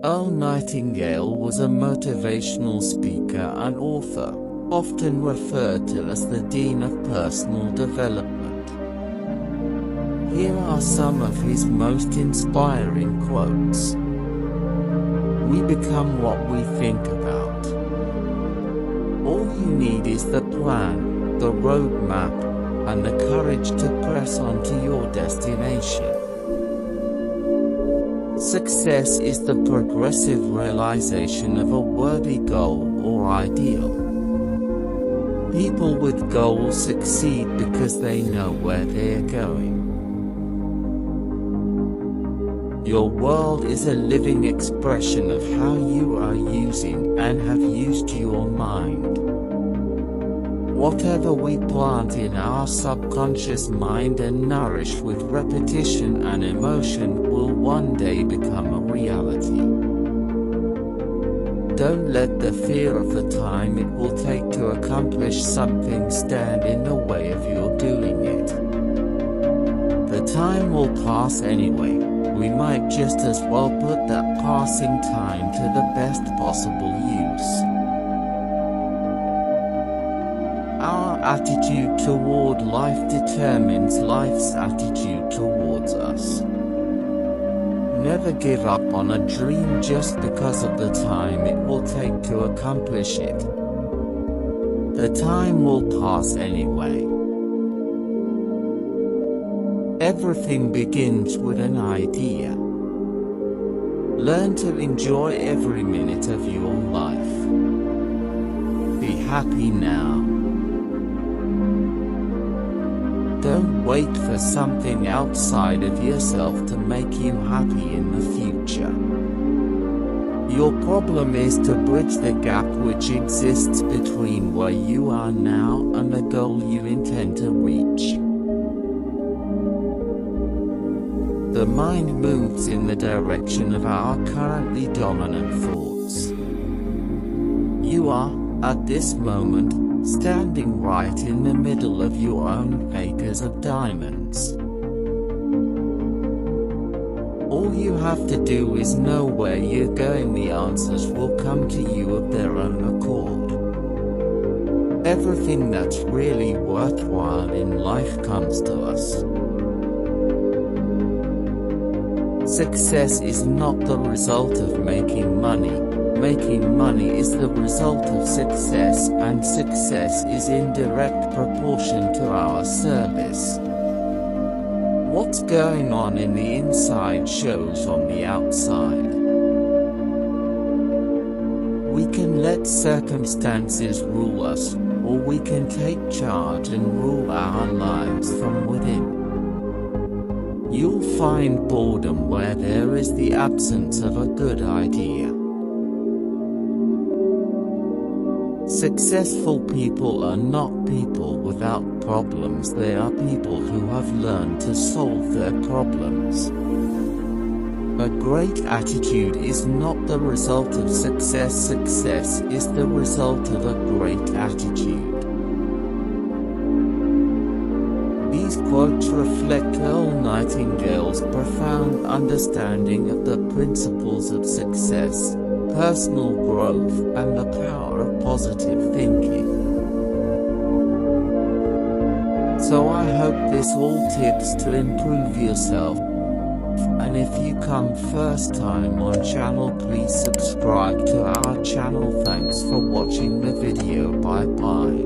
Earl Nightingale was a motivational speaker and author, often referred to as the Dean of Personal Development. Here are some of his most inspiring quotes. We become what we think about. All you need is the plan, the roadmap, and the courage to press on to your destination. Success is the progressive realization of a worthy goal or ideal. People with goals succeed because they know where they are going. Your world is a living expression of how you are using and have used your mind. Whatever we plant in our subconscious mind and nourish with repetition and emotion will one day become a reality. Don't let the fear of the time it will take to accomplish something stand in the way of your doing it. The time will pass anyway. We might just as well put that passing time to the best possible use. Our attitude toward life determines life's attitude towards us. Never give up on a dream just because of the time it will take to accomplish it. The time will pass anyway. Everything begins with an idea. Learn to enjoy every minute of your life. Be happy now. Don't wait for something outside of yourself to make you happy in the future. Your problem is to bridge the gap which exists between where you are now and the goal you intend to reach. The mind moves in the direction of our currently dominant thoughts. You are, at this moment, standing right in the middle of your own acres of diamonds. All you have to do is know where you're going. The answers will come to you of their own accord. Everything that's really worthwhile in life comes to us. Success is not the result of making money. Making money is the result of success, and success is in direct proportion to our service. What's going on in the inside shows on the outside. We can let circumstances rule us, or we can take charge and rule our lives from within. You'll find boredom where there is the absence of a good idea. Successful people are not people without problems. They are people who have learned to solve their problems. A great attitude is not the result of success. Success is the result of a great attitude. These quotes reflect Earl Nightingale's profound understanding of the principles of success, personal growth, and the power of positive thinking. So I hope this all tips to improve yourself. And if you come first time on channel, please subscribe to our channel. Thanks for watching the video. Bye bye.